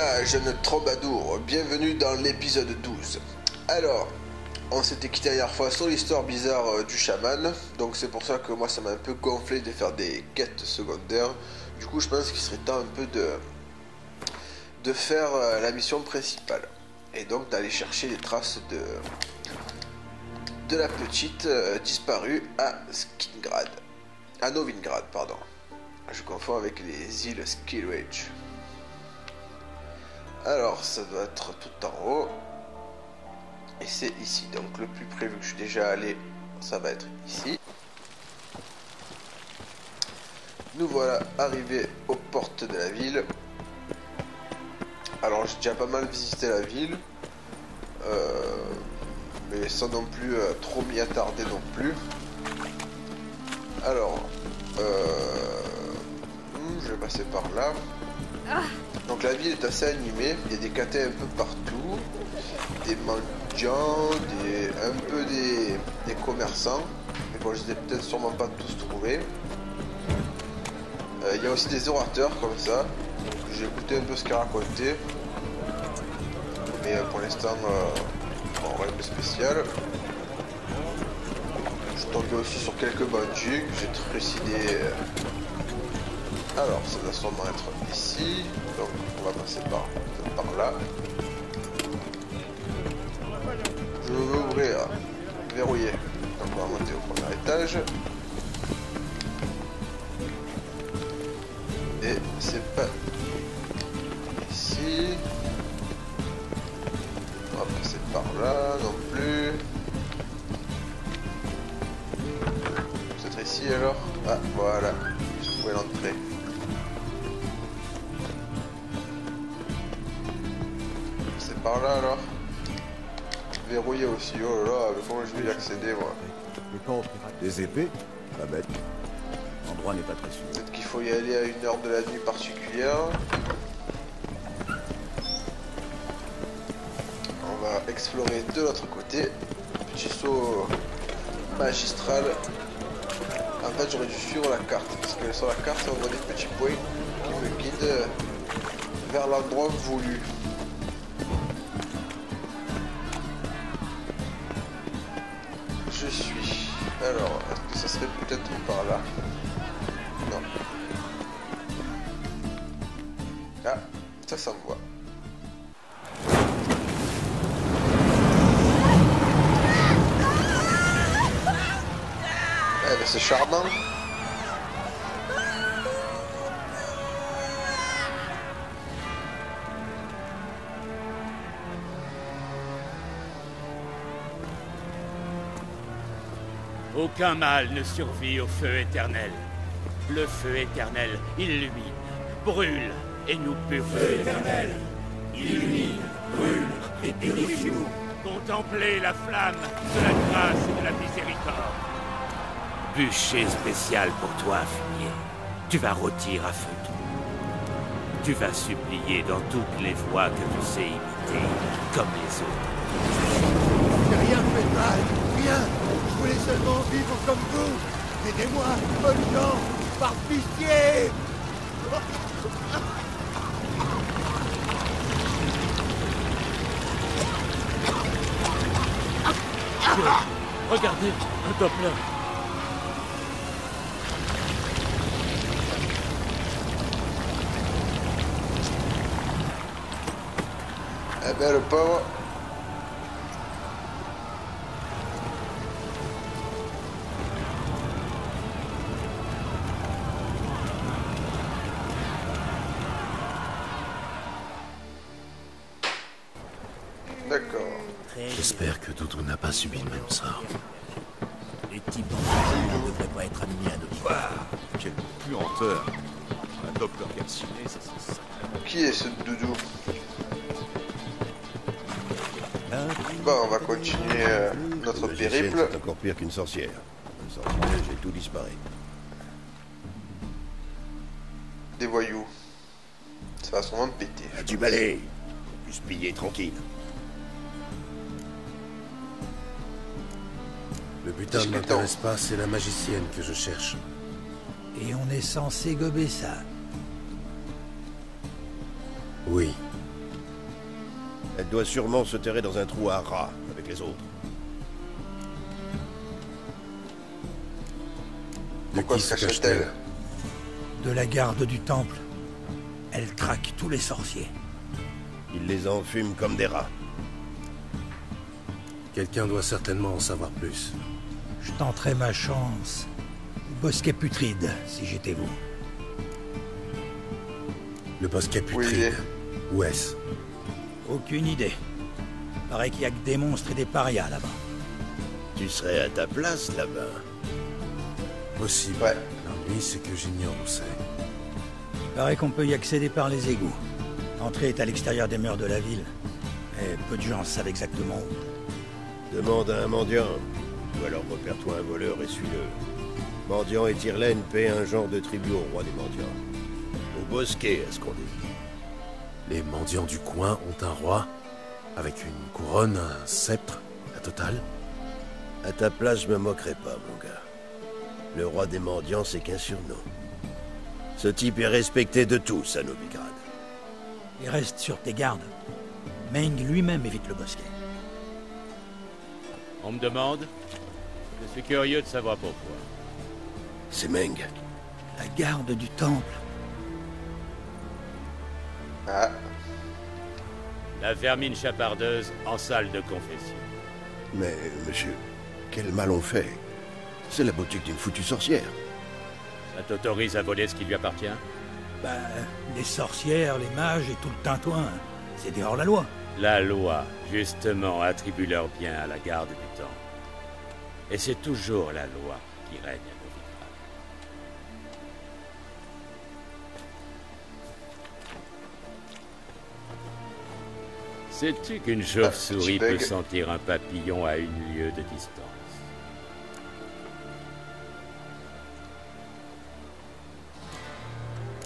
là, jeune troubadour, bienvenue dans l'épisode 12. Alors, on s'était quitté la dernière fois sur l'histoire bizarre du chaman, donc c'est pour ça que moi ça m'a un peu gonflé de faire des quêtes secondaires. Du coup, je pense qu'il serait temps un peu de faire la mission principale, et donc d'aller chercher les traces de la petite disparue à Skingrad, à Novingrad, pardon. Je confonds avec les îles Skillridge. Alors, ça doit être tout en haut. Et c'est ici. Donc, le plus près, vu que je suis déjà allé, ça va être ici. Nous voilà arrivés aux portes de la ville. Alors, j'ai déjà pas mal visité la ville. Mais sans non plus trop m'y attarder non plus. Alors, je vais passer par là. Donc la ville est assez animée, il y a des catés un peu partout, des mendiants, un peu des commerçants, mais bon, je les ai peut-être sûrement pas tous trouvés. Il y a aussi des orateurs comme ça, donc j'ai écouté un peu ce qu'ils racontaient, mais pour l'instant, rien de spécial. Je suis tombé aussi sur quelques bandits que j'ai trucidés. Alors, ça doit sûrement être ici, donc on va passer par là. Je veux ouvrir, verrouiller, donc on va monter au premier étage. Et c'est pas ici. On va passer par là non plus. Peut-être ici alors. Ah voilà, j'ai trouvé l'entrée. Par là alors. Verrouillé aussi, oh là là, mais comment je vais y accéder moi? Des épées? Pas bête. L'endroit n'est pas très sûr. Peut-être qu'il faut y aller à une heure de la nuit particulière. On va explorer de l'autre côté. Petit saut magistral. En fait j'aurais dû suivre la carte, parce que sur la carte on voit des petits points qui me guident vers l'endroit voulu. Alors, est-ce que ça serait peut-être par là? Non. Ah, ça me voit. Eh ben c'est charmant. Aucun mal ne survit au feu éternel. Le feu éternel illumine, brûle et nous purifie. Feu éternel, illumine, brûle et purifie-nous. Contemplez la flamme de la grâce et de la miséricorde. Bûcher spécial pour toi, fumier. Tu vas rôtir à feu doux. Tu vas supplier dans toutes les voies que tu sais imiter, comme les autres. J'ai rien fait de mal, rien. Je voulais seulement vivre comme vous. Aidez-moi, bonnes gens, par pitié. Regardez, un Doppler. Eh ben le pauvre. D'accord. J'espère que Doudou n'a pas subi le même sort. Les types en ne devraient pas être admis à nos histoires. Quelle puanteur! Un Doppler calciné, ça c'est ça. Qui est ce doudou? Bon, on va continuer notre périple. C'est encore pire qu'une sorcière. Une sorcière, j'ai tout disparu. Des voyous. Ça va sûrement me péter. Du balai. Plus piller tranquille. Le butin ne m'intéresse pas, c'est la magicienne que je cherche. Et on est censé gober ça. Oui, Elle doit sûrement se terrer dans un trou à rats avec les autres. Pourquoi se cache-t-elle? De la garde du temple. Elle traque tous les sorciers. Ils les enfument comme des rats. Quelqu'un doit certainement en savoir plus. Je tenterai ma chance au bosquet putride, si j'étais vous. Le bosquet putride. Où est-ce? Aucune idée. Paraît qu'il y a que des monstres et des parias là-bas. Tu serais à ta place là-bas. Possible. Ouais. L'ennui, c'est que j'ignore où c'est. Paraît qu'on peut y accéder par les égouts. L'entrée est à l'extérieur des murs de la ville. Mais peu de gens savent exactement où. Demande à un mendiant. Ou alors repère-toi un voleur et suis-le. Mendiant et Tyrlène paient un genre de tribut au roi des mendiants. Au bosquet, à ce qu'on dit. Les mendiants du coin ont un roi? Avec une couronne, un sceptre, la totale? À ta place, je me moquerai pas, mon gars. Le roi des mendiants, c'est qu'un surnom. Ce type est respecté de tous à Novigrad. Et reste sur tes gardes. Meng lui-même évite le bosquet. On me demande? Je suis curieux de savoir pourquoi. C'est Meng. La garde du temple. Ah, La vermine chapardeuse en salle de confession. Mais, monsieur, quel mal on fait? C'est la boutique d'une foutue sorcière. Ça t'autorise à voler ce qui lui appartient? Ben, les sorcières, les mages et tout le tintouin. C'est des hors-la-loi. La loi, justement, attribue leur bien à la garde du temple. Et c'est toujours la loi qui règne à Novigrad. Sais-tu qu'une chauve-souris peut sentir un papillon à 1 lieue de distance?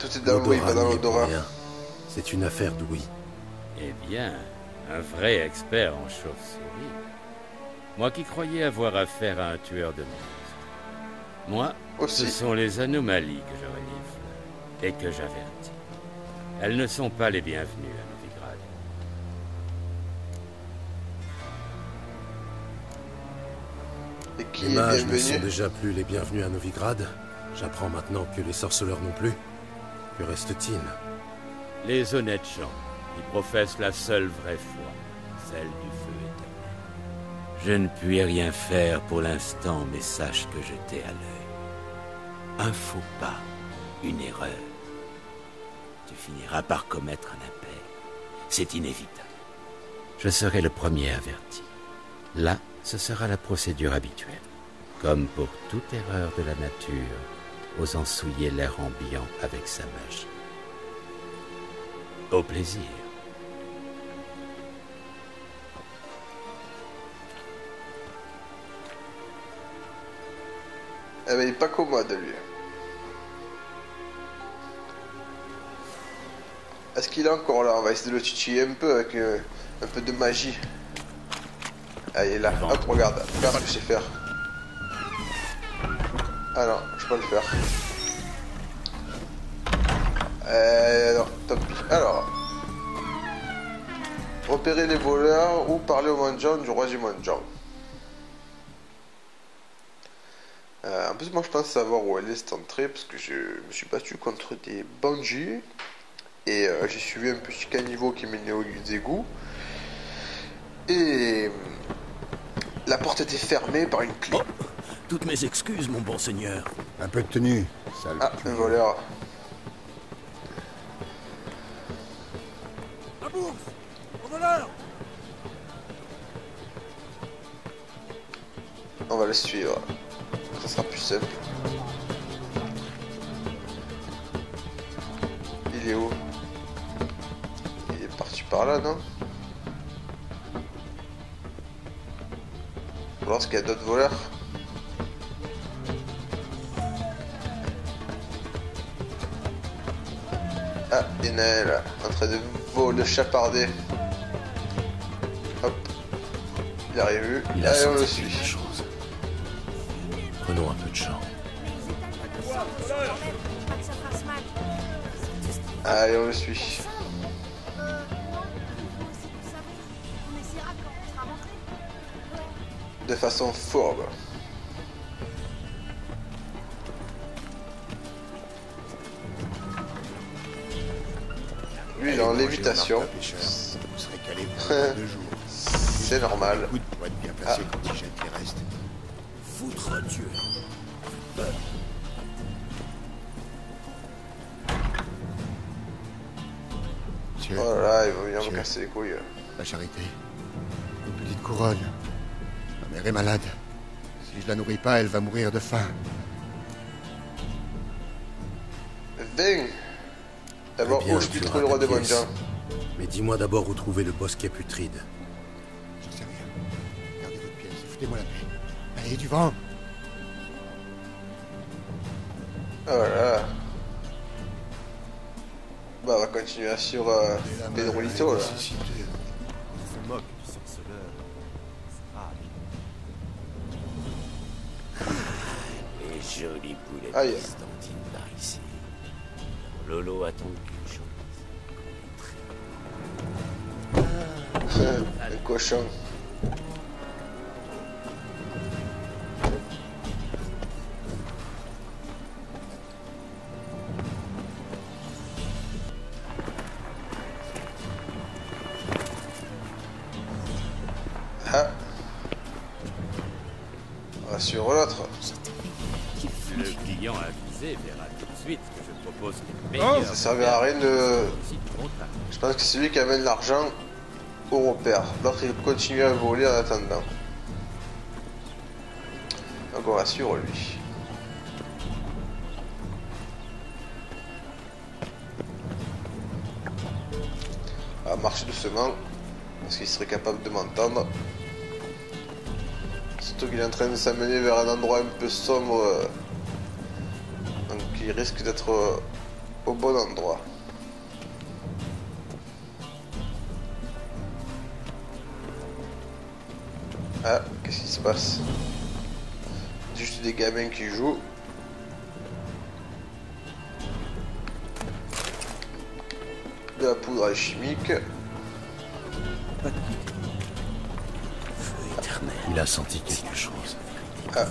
tout est dans l'ouïe, pas dans l'odorat. C'est une affaire d'ouïe. Eh bien, un vrai expert en chauve-souris. Moi qui croyais avoir affaire à un tueur de monstres. Moi, Aussi. ce sont les anomalies que je renifle et que j'avertis. Elles ne sont pas les bienvenues à Novigrad. Et qui Les est mages ne sont bienvenu? déjà plus les bienvenus à Novigrad. J'apprends maintenant que les sorceleurs non plus. Que reste-t-il? Les honnêtes gens qui professent la seule vraie foi, celle du feu éternel. Je ne puis rien faire pour l'instant, mais sache que je t'ai à l'œil. Un faux pas, une erreur. Tu finiras par commettre un impair. C'est inévitable. Je serai le premier averti. Là, ce sera la procédure habituelle. Comme pour toute erreur de la nature, osant souiller l'air ambiant avec sa magie. Au plaisir. Eh ben, il est pas commode, lui. Est-ce qu'il est encore là? On va essayer de le titiller un peu avec un peu de magie. Ah, il est là. Hop, regarde. Regarde ce que je sais faire. Ah non, je peux pas le faire. Non, tant pis. Alors. Repérer les voleurs ou parler au mendiant du roi du mendiant. En plus, moi je pense savoir où elle est cette entrée parce que je me suis battu contre des bandits et j'ai suivi un petit caniveau qui menait aux égouts. Et la porte était fermée par une clé. Oh, toutes mes excuses, mon bon seigneur. Un peu de tenue, sale. Ah, un voleur. La bourse! Au voleur! On va le suivre. Ça sera plus simple. Il est où? Il est parti par là, non? Ou alors est-ce qu'il y a d'autres voleurs? Ah, il y en a un là, en train de chaparder. Hop. Il a vu. Il a Allez, on le senti suit. quelque chose. Prenons un peu de chance. Allez, on le suit. de façon fourbe. Lui, il est en lévitation. Vous serez calé pour 2 jours. C'est normal. Le coup de poing bien placé quand il jette les restes. Foutre Dieu. Tiens, Oh là là, il va venir me Tiens. casser les couilles. la charité. Une petite couronne. Ma mère est malade. Si je la nourris pas, elle va mourir de faim. Ving. D'abord, Bien, où je tu puis auras trouver le roi ta des pièce. mendiants. Mais dis-moi d'abord où trouver le bosquet putride. J'en sais rien. Gardez votre pièce. Foutez-moi la paix. Allez, du vent. Oh là là. Bah, on va continuer sur Pedrolito là. On se moque du sorceleur. Les jolies boulettes Aïe. Constantine par ici. Lolo a ton cul, Le cochon. Ah. On va suivre l'autre. Le client avisé verra tout de suite que je propose les meilleurs. Ça servira à rien de... Aussi du contact. Je pense que c'est lui qui amène l'argent au repère. L'autre il continue à voler en attendant. Donc on va suivre lui. On va marcher doucement. Parce qu'il serait capable de m'entendre. Surtout qu'il est en train de s'amener vers un endroit un peu sombre. Donc il risque d'être au bon endroit. Ah, qu'est-ce qui se passe? Juste des gamins qui jouent. De la poudre alchimique. Il a senti quelque chose. Ah,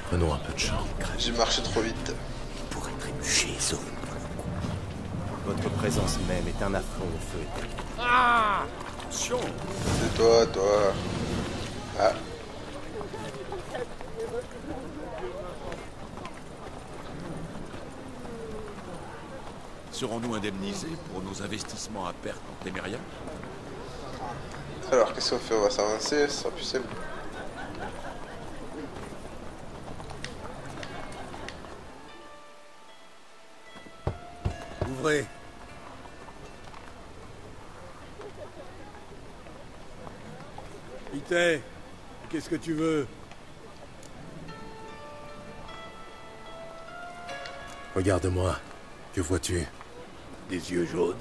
Prenons un peu de champ. j'ai marché trop vite. Pour être trébucher, sauf. Votre présence même est un affront au feu éternel. Ah! Attention! C'est toi. Ah. Serons-nous indemnisés pour nos investissements à perte en Téméria? Alors, qu'est-ce qu'on fait? On va s'avancer, ce sera plus simple. Ouvrez. Ité, qu'est-ce que tu veux? Regarde-moi. Que vois-tu? Des yeux jaunes,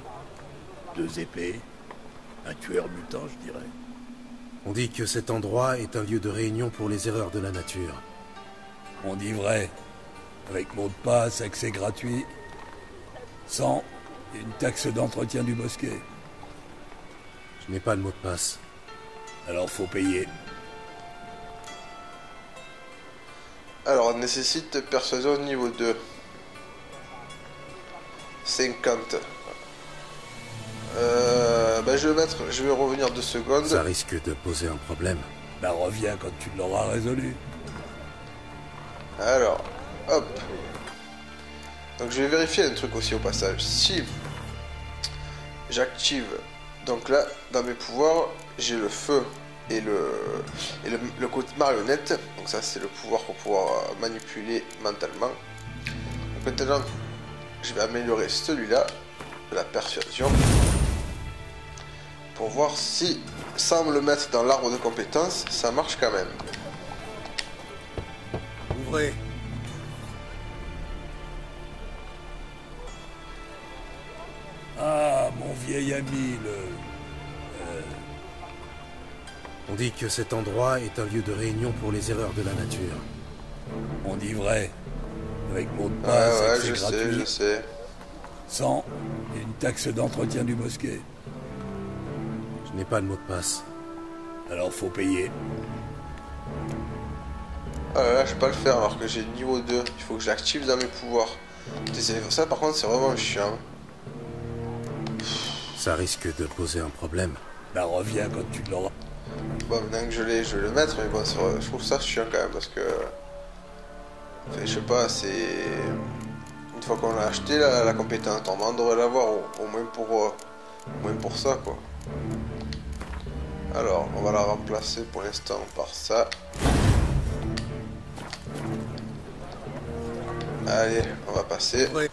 2 épées, un tueur mutant, je dirais. On dit que cet endroit est un lieu de réunion pour les erreurs de la nature. On dit vrai. Avec mot de passe, accès gratuit. 100 et une taxe d'entretien du bosquet. Je n'ai pas le mot de passe. Alors faut payer. Alors, on nécessite persuasion niveau 2. 50. Je vais revenir 2 secondes. Ça risque de poser un problème. Ben reviens quand tu l'auras résolu. Alors, hop. Donc je vais vérifier un truc aussi au passage. Si j'active, donc là, dans mes pouvoirs, j'ai le feu et le côté marionnette. Donc ça, c'est le pouvoir pour pouvoir manipuler mentalement. Donc maintenant, je vais améliorer celui-là, de la persuasion, pour voir si, sans me le mettre dans l'arbre de compétences, ça marche quand même. Ouvrez. Ah, mon vieil ami, On dit que cet endroit est un lieu de réunion pour les erreurs de la nature. On dit vrai. Avec mot de Ouais, passe, ouais, accès je gratuit. sais, je sais. 100 et une taxe d'entretien du bosquet. Je n'ai pas le mot de passe. Alors faut payer. Ah là là, je peux pas le faire alors que j'ai niveau 2. Il faut que je l'active dans mes pouvoirs. Ça par contre c'est vraiment chiant. Ça risque de poser un problème. Bah reviens quand tu l'auras. Bon, maintenant que je l'ai, je vais le mettre, mais bon, je trouve ça chiant quand même parce que. Enfin, je sais pas, c'est. Une fois qu'on l'a acheté, la compétence, on devrait l'avoir au moins pour ça quoi. Alors, on va la remplacer pour l'instant par ça. Allez, on va passer. Oui.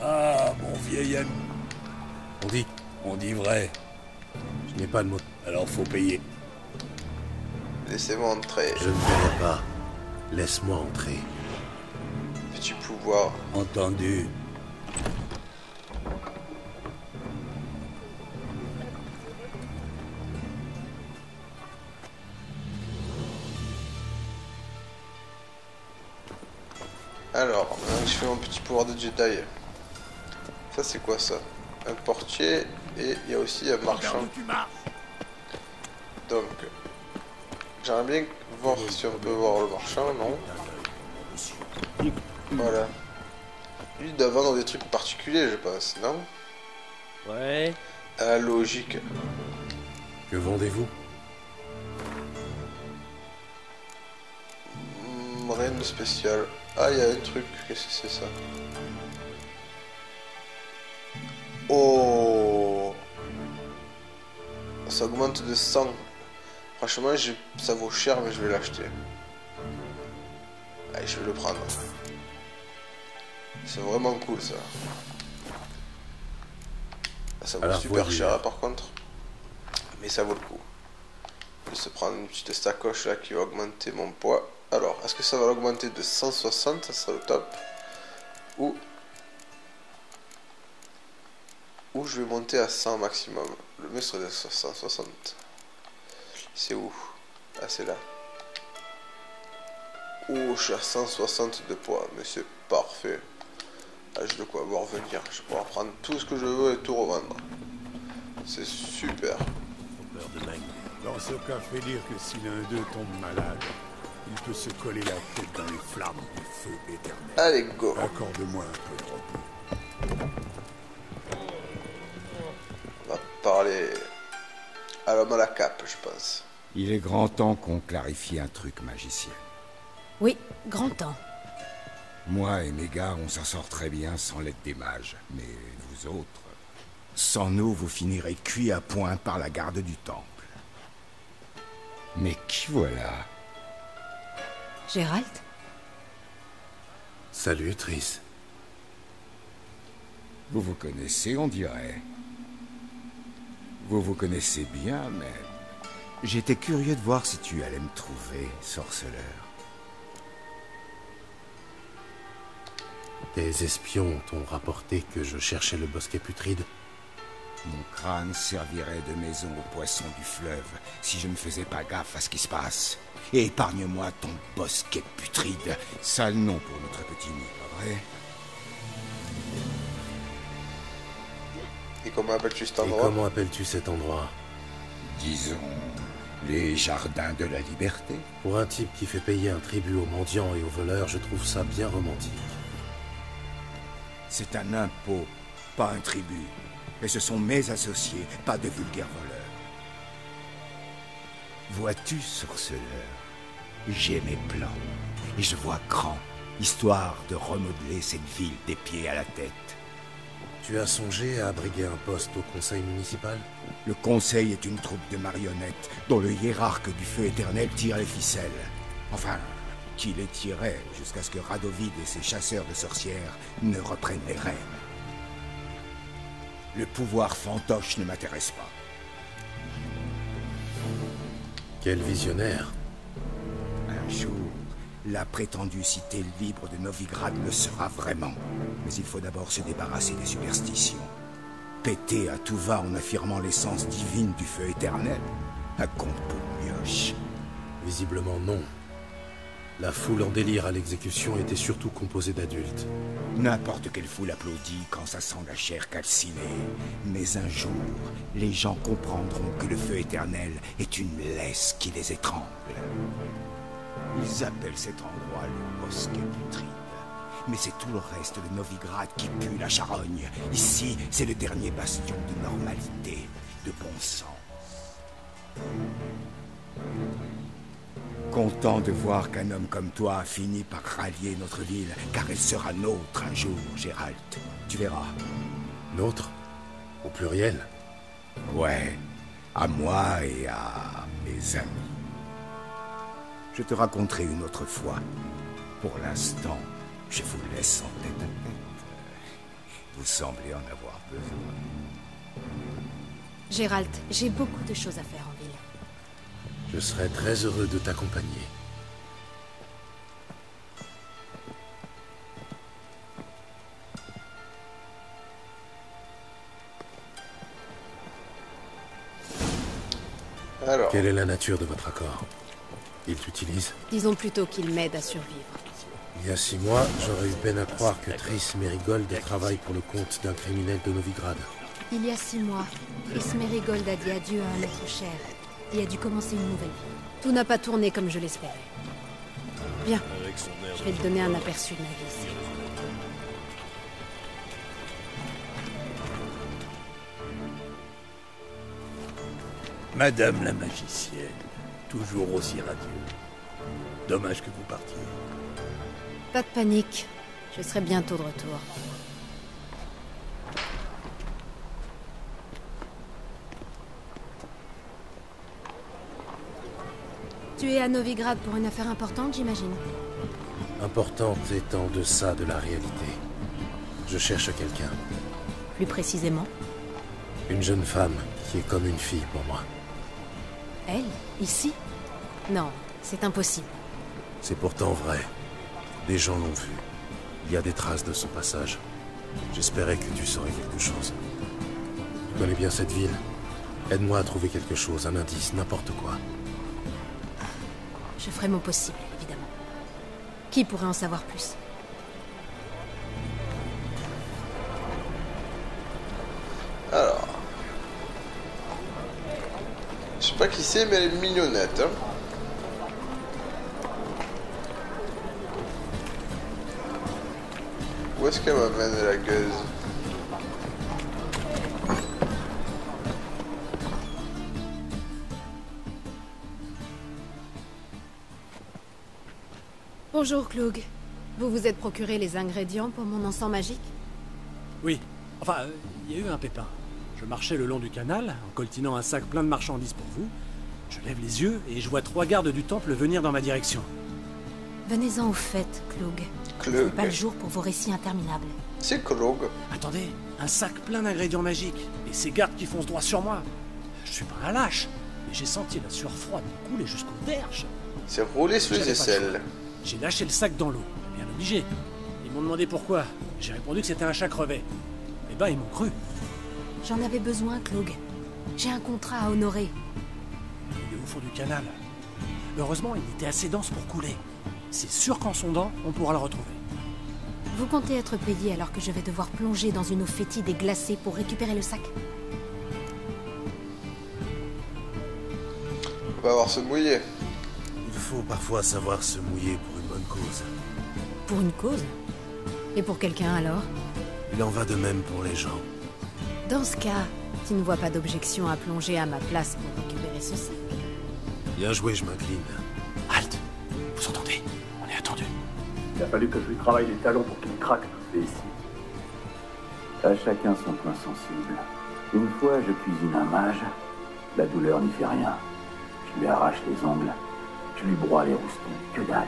Ah, mon vieil ami. On dit vrai. Je n'ai pas de mot. Alors faut payer. Laissez-moi entrer. Je ne paierai pas. Laisse-moi entrer. Petit pouvoir. Entendu. Alors, maintenant que je fais mon petit pouvoir de Jedi. Ça c'est quoi ça? Un portier et il y a aussi un marchand. Donc, j'aimerais bien voir si on peut voir le marchand, non? Voilà. Lui il doit vendre des trucs particuliers, je pense, non? Ouais. À la logique. Que vendez-vous? Rien de spécial. Ah, il y a un truc. Qu'est-ce que c'est ça? Oh! Ça augmente de 100. Franchement, ça vaut cher, mais je vais l'acheter. Allez, je vais le prendre. C'est vraiment cool, ça. Ça vaut super cher, par contre. Mais ça vaut le coup. Je vais se prendre une petite sacoche là qui va augmenter mon poids. Alors, est-ce que ça va l'augmenter de 160? Ça serait le top. Ou je vais monter à 100 maximum. Le mieux serait de 160. C'est où? Ah, c'est là. Oh, je suis à 160 de poids. Mais c'est parfait. Ah, j'ai de quoi voir venir. Je vais pouvoir prendre tout ce que je veux et tout revendre. C'est super. Dans ce cas, fais dire que si l'un d'eux tombe malade, il peut se coller la tête dans les flammes du feu éternel. Allez, go. Accorde-moi un peu de repos. On va parler à l'homme à la cape, je pense. Il est grand temps qu'on clarifie un truc, magicien. Oui, grand temps. Moi et mes gars, on s'en sort très bien sans l'aide des mages. Mais vous autres, sans nous, vous finirez cuits à point par la garde du temple. Mais qui voilà? Gérald? Salut, Triss. Vous vous connaissez, on dirait. Vous vous connaissez bien, mais... J'étais curieux de voir si tu allais me trouver, sorceleur. Tes espions t'ont rapporté que je cherchais le bosquet putride. Mon crâne servirait de maison aux poissons du fleuve si je ne faisais pas gaffe à ce qui se passe. Et épargne-moi ton bosquet putride. Sale nom pour notre petit nid, pas vrai? Et comment appelles-tu cet endroit? Disons, les jardins de la liberté. Pour un type qui fait payer un tribut aux mendiants et aux voleurs, je trouve ça bien romantique. C'est un impôt, pas un tribut. Et ce sont mes associés, pas de vulgaires voleurs. Vois-tu, sorceleur, j'ai mes plans. Et je vois grand, histoire de remodeler cette ville des pieds à la tête. Tu as songé à abriguer un poste au conseil municipal? Le conseil est une troupe de marionnettes dont le hiérarque du feu éternel tire les ficelles. Enfin, qui les tirait jusqu'à ce que Radovid et ses chasseurs de sorcières ne reprennent les rênes. Le pouvoir fantoche ne m'intéresse pas. Quel visionnaire! Un jour, la prétendue cité libre de Novigrad le sera vraiment. Mais il faut d'abord se débarrasser des superstitions. Péter à tout va en affirmant l'essence divine du feu éternel. Un conte pour mioche. Visiblement non. La foule en délire à l'exécution était surtout composée d'adultes. N'importe quelle foule applaudit quand ça sent la chair calcinée. Mais un jour, les gens comprendront que le feu éternel est une laisse qui les étrangle. Ils appellent cet endroit le bosquet du Tribe. Mais c'est tout le reste de Novigrad qui pue la charogne. Ici, c'est le dernier bastion de normalité, de bon sens. Content de voir qu'un homme comme toi a fini par rallier notre ville, car elle sera nôtre un jour, Geralt. Tu verras. Nôtre? Au pluriel? Ouais, à moi et à mes amis. Je te raconterai une autre fois. Pour l'instant, je vous laisse en tête à tête. Vous semblez en avoir besoin. Geralt, j'ai beaucoup de choses à faire en ville. Je serais très heureux de t'accompagner. Alors. Quelle est la nature de votre accord? Il t'utilise? Disons plutôt qu'il m'aide à survivre. Il y a 6 mois, j'aurais eu peine à croire que Triss Merigold travaille pour le compte d'un criminel de Novigrad. Il y a 6 mois, Triss Merigold a dit adieu à un être cher et a dû commencer une nouvelle vie. Tout n'a pas tourné comme je l'espérais. Bien, je vais te donner un aperçu de ma vie ici. Madame la magicienne, toujours aussi radieuse. Dommage que vous partiez. Pas de panique, je serai bientôt de retour. Tu es à Novigrad pour une affaire importante, j'imagine. Importante est en deçà de la réalité. Je cherche quelqu'un. Plus précisément? Une jeune femme qui est comme une fille pour moi. Elle? Ici? Non, c'est impossible. C'est pourtant vrai. Des gens l'ont vue. Il y a des traces de son passage. J'espérais que tu saurais quelque chose. Tu connais bien cette ville? Aide-moi à trouver quelque chose, un indice, n'importe quoi. Je ferai mon possible, évidemment. Qui pourrait en savoir plus? Alors. Je sais pas qui c'est, mais elle est mignonnette. Hein. Où est-ce qu'elle m'amène la gueuse? Bonjour, Cloug. Vous vous êtes procuré les ingrédients pour mon encens magique? Oui. Enfin, il y a eu un pépin. Je marchais le long du canal, en coltinant un sac plein de marchandises pour vous. Je lève les yeux et je vois 3 gardes du temple venir dans ma direction. Venez-en au fait, Cloug. Cloug. C'est pas le jour pour vos récits interminables. C'est Cloug. Attendez, un sac plein d'ingrédients magiques. Et ces gardes qui foncent droit sur moi. Je suis pas un lâche, mais j'ai senti la sueur froide me couler jusqu'au derche. C'est roulé sous les aisselles. J'ai lâché le sac dans l'eau, bien obligé. Ils m'ont demandé pourquoi. J'ai répondu que c'était un chat crevé. Eh ben, ils m'ont cru. J'en avais besoin, Cloug. J'ai un contrat à honorer. Il est au fond du canal. Heureusement, il était assez dense pour couler. C'est sûr qu'en sondant, on pourra le retrouver. Vous comptez être payé alors que je vais devoir plonger dans une eau fétide et glacée pour récupérer le sac? On va avoir se mouiller. Il faut parfois savoir se mouiller pour une bonne cause. Pour une cause? Et pour quelqu'un alors? Il en va de même pour les gens. Dans ce cas, tu ne vois pas d'objection à plonger à ma place pour récupérer ce sac? Bien joué, je m'incline. Halte! Vous entendez? On est attendu. Il a fallu que je lui travaille les talons pour qu'il craque, et ici. À chacun son point sensible. Une fois, je cuisine un mage. La douleur n'y fait rien. Je lui arrache les ongles. Je lui broie les roustons. Que dalle.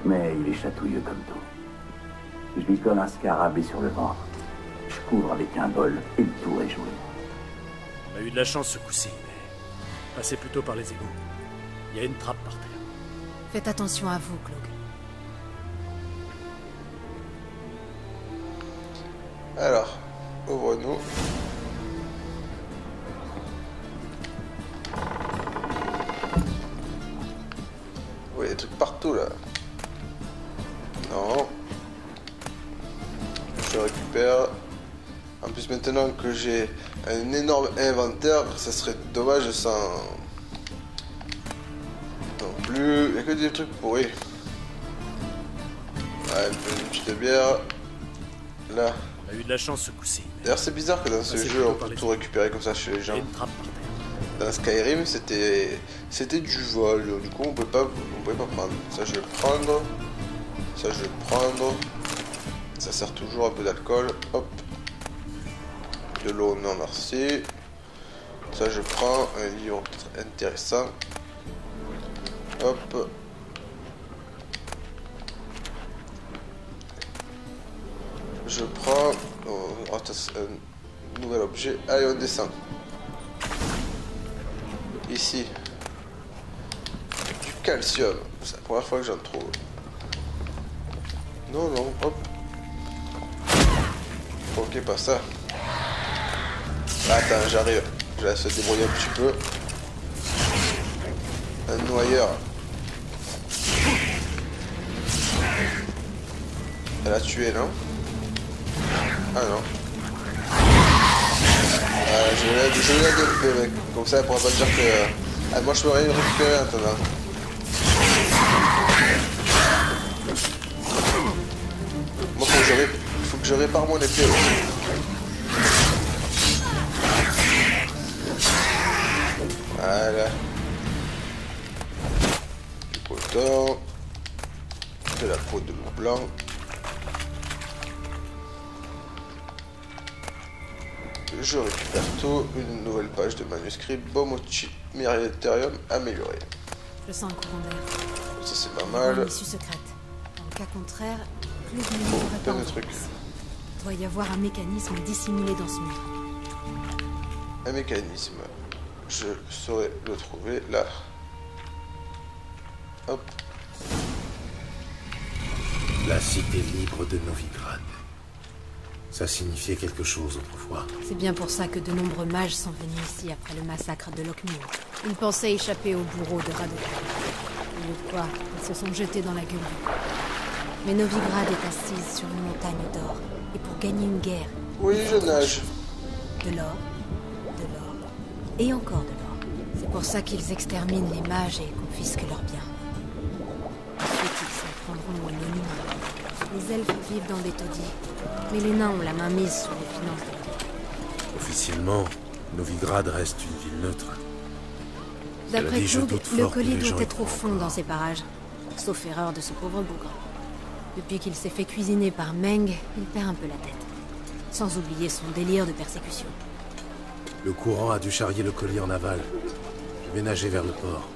Mais il est chatouilleux comme tout. Je lui colle un scarabée sur le ventre. Je couvre avec un bol et le tour est joué. On a eu de la chance ce coup-ci, mais passez plutôt par les égouts. Il y a une trappe par terre. Faites attention à vous, Cloug. Alors, ouvre-nous. Oui, il y a des trucs partout. récupère. En plus, maintenant que j'ai un énorme inventaire, ça serait dommage sans... Non plus, il n'y a que des trucs pourris. Ouais, une petite bière. Là. On a eu de la chance ce coup-ci. D'ailleurs, c'est bizarre que dans ce jeu, on peut tout récupérer comme ça chez les gens. Dans Skyrim, c'était du vol. Du coup, on pouvait pas prendre. Ça, je vais prendre. Ça, je vais prendre. Ça sert toujours un peu d'alcool. Hop. De l'eau, non merci. Ça, je prends un livre intéressant. Hop. Je prends un nouvel objet. Allez, on descend. Ici. Du calcium. C'est la première fois que j'en trouve. Non, non, hop. Ok, pas ça. Attends, j'arrive. Je laisse se débrouiller un petit peu. Un noyeur. Elle a tué, non? Ah non. Je vais la développer, mec. Comme ça, elle pourra pas dire que... Ah, moi, je peux rien récupérer maintenant. Moi, faut que je répare mon épée aussi. Voilà. Du coton. De la peau de loup blanc. Je récupère tout. Une nouvelle page de manuscrit. Bomochi Méritorium amélioré. Je sens un courant d'air. Ça, c'est pas mal. Une issue secrète. Dans le cas contraire, plus de n'aurait pas plein de trucs. Il doit y avoir un mécanisme dissimulé dans ce mur. Un mécanisme. Je saurais le trouver là. Hop. La cité libre de Novigrad. Ça signifiait quelque chose autrefois. C'est bien pour ça que de nombreux mages sont venus ici après le massacre de Lockmure. Ils pensaient échapper au bourreau de Radovid. Au lieu de quoi, ils se sont jetés dans la gueule du loup. Mais Novigrad est assise sur une montagne d'or. Et pour gagner une guerre... Oui, je nage. De l'or, et encore de l'or. C'est pour ça qu'ils exterminent les mages et confisquent leurs biens. Ensuite, ils s'en prendront aux Nominants. Les elfes vivent dans des taudis, mais les nains ont la main mise sur les finances de la ville. Officiellement, Novigrad reste une ville neutre. D'après Klug, le colis doit être au fond dans ces parages. Sauf erreur de ce pauvre bougre. Depuis qu'il s'est fait cuisiner par Meng, il perd un peu la tête. Sans oublier son délire de persécution. Le courant a dû charrier le colis en aval. Je vais nager vers le port.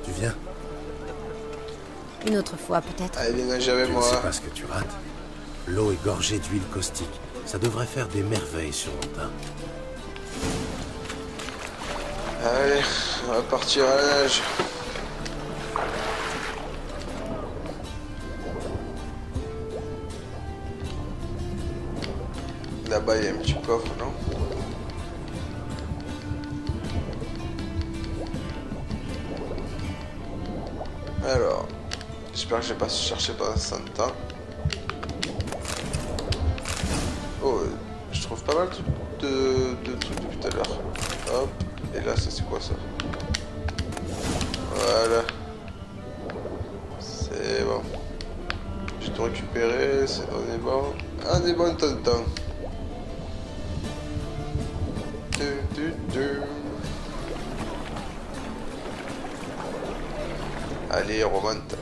Tu viens? Une autre fois, peut-être. Allez, nager avec moi. Je ne sais pas ce que tu rates. L'eau est gorgée d'huile caustique. Ça devrait faire des merveilles sur mon teint. Allez, on va partir à la nage. Là-bas, il y a un petit coffre, non? Alors, j'espère que je vais pas chercher pendant 100 ans. Oh, je trouve pas mal de trucs depuis tout à l'heure. Hop, et là, ça c'est quoi ça? Voilà. C'est bon. J'ai tout récupéré, on est bon. On est bon, tonton. Allez, on remonte.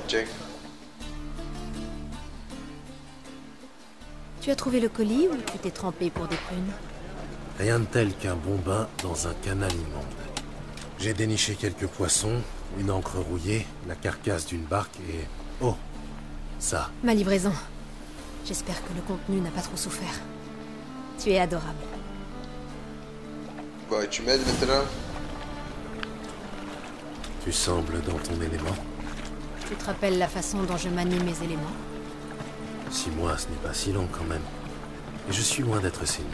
Tiens. Tu as trouvé le colis ou tu t'es trempé pour des prunes? Rien de tel qu'un bon bain dans un canal immonde. J'ai déniché quelques poissons, une encre rouillée, la carcasse d'une barque et... Oh, ça. Ma livraison. J'espère que le contenu n'a pas trop souffert. Tu es adorable. Bon, et tu m'aides maintenant? Tu sembles dans ton élément. Tu te rappelles la façon dont je manie mes éléments? 6 mois, ce n'est pas si long quand même. Et je suis loin d'être sénile.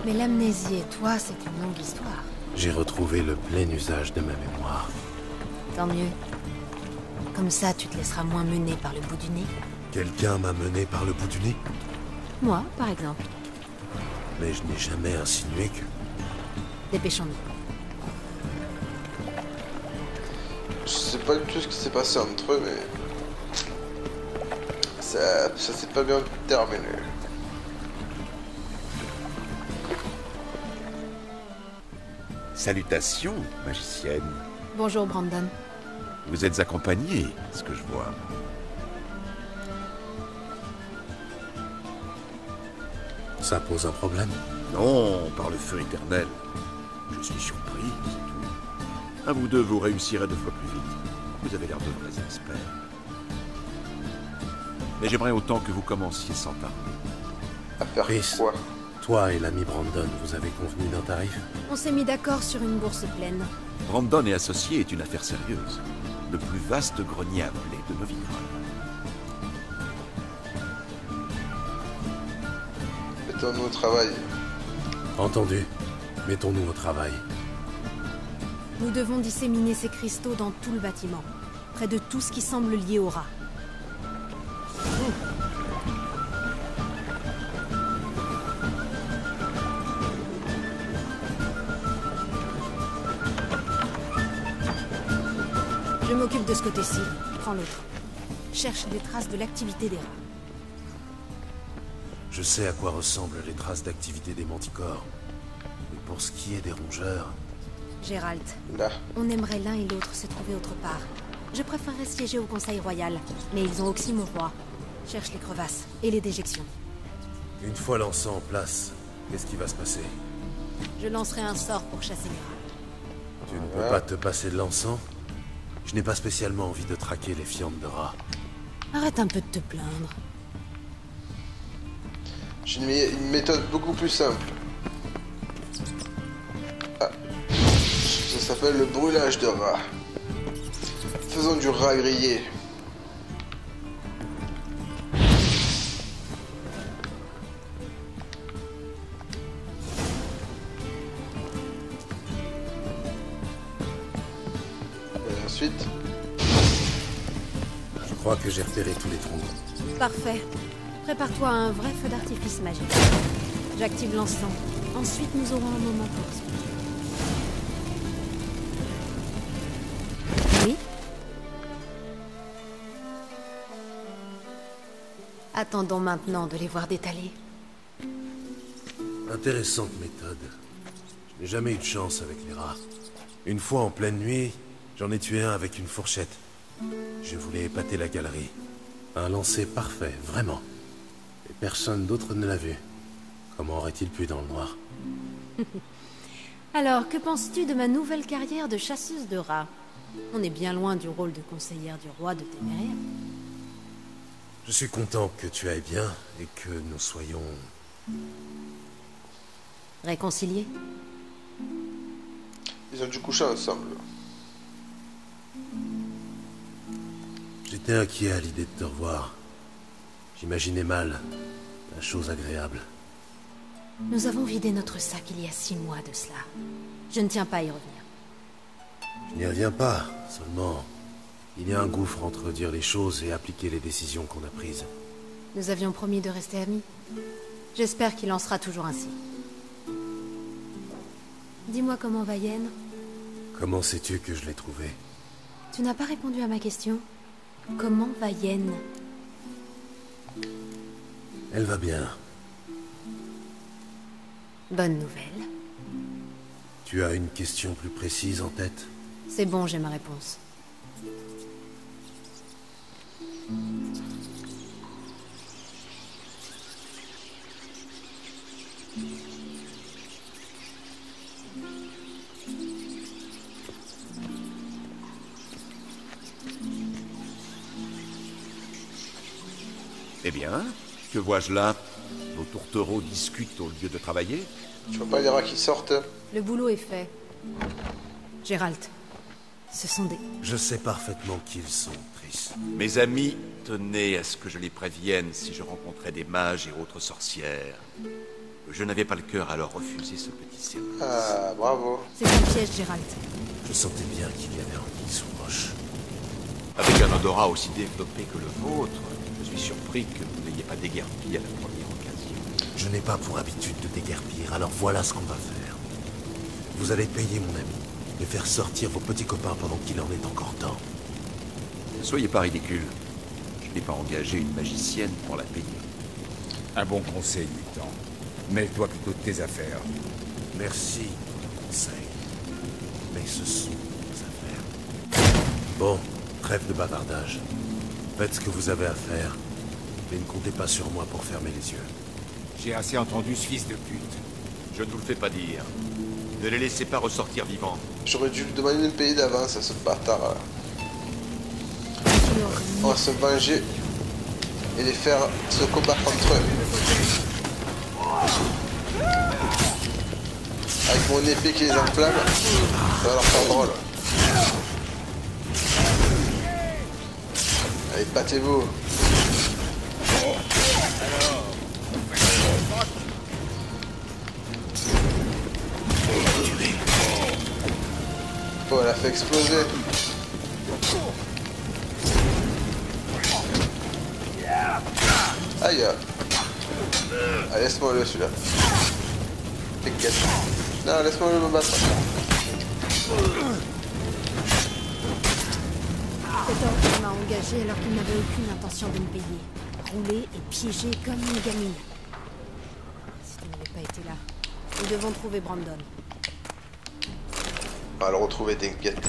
Mais l'amnésie et toi, c'est une longue histoire. J'ai retrouvé le plein usage de ma mémoire. Tant mieux. Comme ça, tu te laisseras moins mener par le bout du nez. Quelqu'un m'a mené par le bout du nez? Moi, par exemple. Mais je n'ai jamais insinué que... Dépêchons-nous. Je sais pas du tout ce qui s'est passé entre eux, mais... Ça s'est pas bien terminé. Salutations, magicienne. Bonjour, Brandon. Vous êtes accompagnée, ce que je vois. Ça pose un problème? Non, par le feu éternel. Je suis surpris, c'est tout. À vous deux, vous réussirez 2 fois plus vite. Vous avez l'air de vrais experts. Mais j'aimerais autant que vous commenciez sans tarder. À faire Chris, quoi? toi et l'ami Brandon, vous avez convenu d'un tarif? On s'est mis d'accord sur une bourse pleine. Brandon et associés est une affaire sérieuse. Le plus vaste grenier à blé de Novigrad. Mettons-nous au travail. Entendu. Mettons-nous au travail. Nous devons disséminer ces cristaux dans tout le bâtiment, près de tout ce qui semble lié au rat. Je m'occupe de ce côté-ci. Prends l'autre. Cherche des traces de l'activité des rats. Je sais à quoi ressemblent les traces d'activité des manticores. Mais pour ce qui est des rongeurs... Gérald, Là. on aimerait l'un et l'autre se trouver autre part. Je préférerais siéger au Conseil Royal, mais ils ont oxy mon roi. Cherche les crevasses et les déjections. Une fois l'encens en place, qu'est-ce qui va se passer? Je lancerai un sort pour chasser les rats. Tu ne peux pas te passer de l'encens? Je n'ai pas spécialement envie de traquer les fientes de rats. Arrête un peu de te plaindre. J'ai une méthode beaucoup plus simple. Ah. Ça s'appelle le brûlage de rats. Faisons du rat grillé. Et ensuite... Je crois que j'ai repéré tous les trous. Parfait. Prépare-toi à un vrai feu d'artifice magique. J'active l'encens. Ensuite, nous aurons un moment pour discuter. Oui? Attendons maintenant de les voir détaler. Intéressante méthode. Je n'ai jamais eu de chance avec les rats. Une fois en pleine nuit, j'en ai tué un avec une fourchette. Je voulais épater la galerie. Un lancer parfait, vraiment. Et personne d'autre ne l'a vu. Comment aurait-il pu dans le noir? Alors, que penses-tu de ma nouvelle carrière de chasseuse de rats? On est bien loin du rôle de conseillère du roi de Téméria. Je suis content que tu ailles bien et que nous soyons... Réconciliés? Ils ont dû coucher ensemble. J'étais inquiet à l'idée de te revoir. J'imaginais mal la chose agréable. Nous avons vidé notre sac il y a 6 mois de cela. Je ne tiens pas à y revenir. Je n'y reviens pas, seulement... Il y a un gouffre entre dire les choses et appliquer les décisions qu'on a prises. Nous avions promis de rester amis. J'espère qu'il en sera toujours ainsi. Dis-moi comment va Yen? Comment sais-tu que je l'ai trouvée? Tu n'as pas répondu à ma question. Comment va Yen? Elle va bien. Bonne nouvelle. Tu as une question plus précise en tête? C'est bon, j'ai ma réponse. Eh bien, que vois-je là? Vos tourtereaux discutent au lieu de travailler? Tu vois pas les rats qui sortent? Le boulot est fait. Gérald, ce sont des... Je sais parfaitement qui ils sont, Triss. Mes amis tenaient à ce que je les prévienne si je rencontrais des mages et autres sorcières. Je n'avais pas le cœur à leur refuser ce petit service. Ah, bravo. C'est un piège, Gérald. Je sentais bien qu'il y avait anguille sous roche. Avec un odorat aussi développé que le vôtre, je suis surpris que vous n'ayez pas déguerpi à la première occasion. Je n'ai pas pour habitude de déguerpir, alors voilà ce qu'on va faire. Vous allez payer mon ami et faire sortir vos petits copains pendant qu'il en est encore temps. Ne soyez pas ridicule. Je n'ai pas engagé une magicienne pour la payer. Un bon conseil, Mutant. Mêle-toi plutôt de tes affaires. Merci, conseil. Mais ce sont mes affaires. Bon, trêve de bavardage. Faites ce que vous avez à faire. Mais ne comptez pas sur moi pour fermer les yeux. J'ai assez entendu ce fils de pute. Je ne vous le fais pas dire. Ne les laissez pas ressortir vivants. J'aurais dû lui demander de me payer d'avance à ce bâtard là. On va se venger et les faire se combattre entre eux. Avec mon épée qui les enflamme, ça va leur faire drôle. Allez, battez-vous. Oh, elle a fait exploser. Aïe. Ah, laisse-moi le celui-là. T'inquiète. Non, laisse-moi le me battre. Cet homme m'a engagé alors qu'il n'avait aucune intention de me payer. Roulé et piégé comme une gamine. Si tu n'avais pas été là, nous devons trouver Brandon. On va le retrouver, t'inquiète.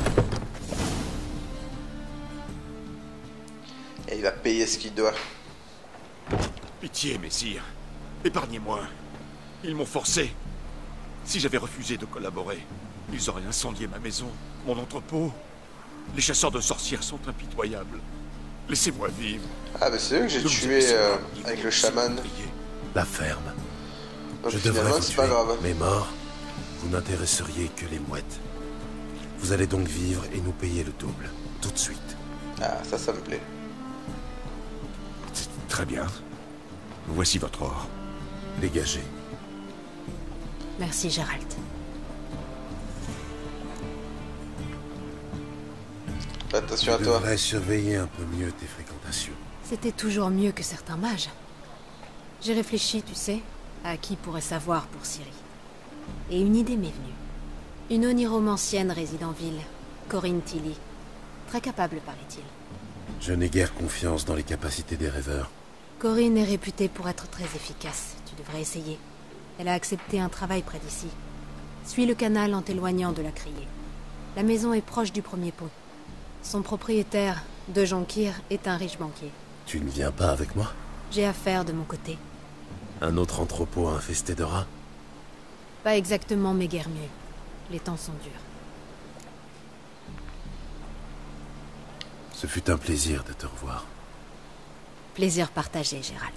Et il va payer ce qu'il doit. Pitié, messire. Épargnez-moi. Ils m'ont forcé. Si j'avais refusé de collaborer, ils auraient incendié ma maison, mon entrepôt. Les chasseurs de sorcières sont impitoyables. Laissez-moi vivre. Ah, bah c'est eux que j'ai tué avec le chaman. La ferme. Donc Je devrais finalement, vous c'est tuer, pas grave. mais mort, vous n'intéresseriez que les mouettes. Vous allez donc vivre et nous payer le double, tout de suite. Ah, ça me plaît. Très bien. Voici votre or. Dégagez. Merci, Gérald. Attention à Tu toi. devrais surveiller un peu mieux tes fréquentations. C'était toujours mieux que certains mages. J'ai réfléchi, tu sais, à qui pourrait savoir pour Ciri. Et une idée m'est venue. Une oniromancienne réside en ville, Corinne Tilly. Très capable, paraît-il. Je n'ai guère confiance dans les capacités des rêveurs. Corinne est réputée pour être très efficace. Tu devrais essayer. Elle a accepté un travail près d'ici. Suis le canal en t'éloignant de la criée. La maison est proche du premier pont. Son propriétaire, De Jonkir, est un riche banquier. Tu ne viens pas avec moi? J'ai affaire de mon côté. Un autre entrepôt infesté de rats? Pas exactement, mais guère mieux. Les temps sont durs. Ce fut un plaisir de te revoir. Plaisir partagé, Gérald.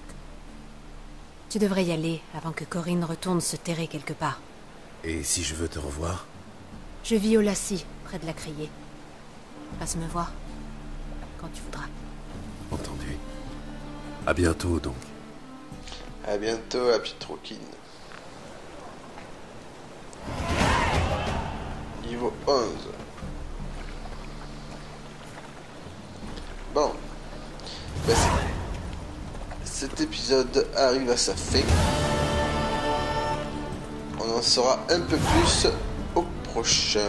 Tu devrais y aller avant que Corinne retourne se terrer quelque part. Et si je veux te revoir? Je vis au Lassie, près de la criée. Passe me voir, quand tu voudras. Entendu. À bientôt, donc. À bientôt, à Pietrokine. Niveau 11. Bon. Ben, cet épisode arrive à sa fin. On en saura un peu plus au prochain.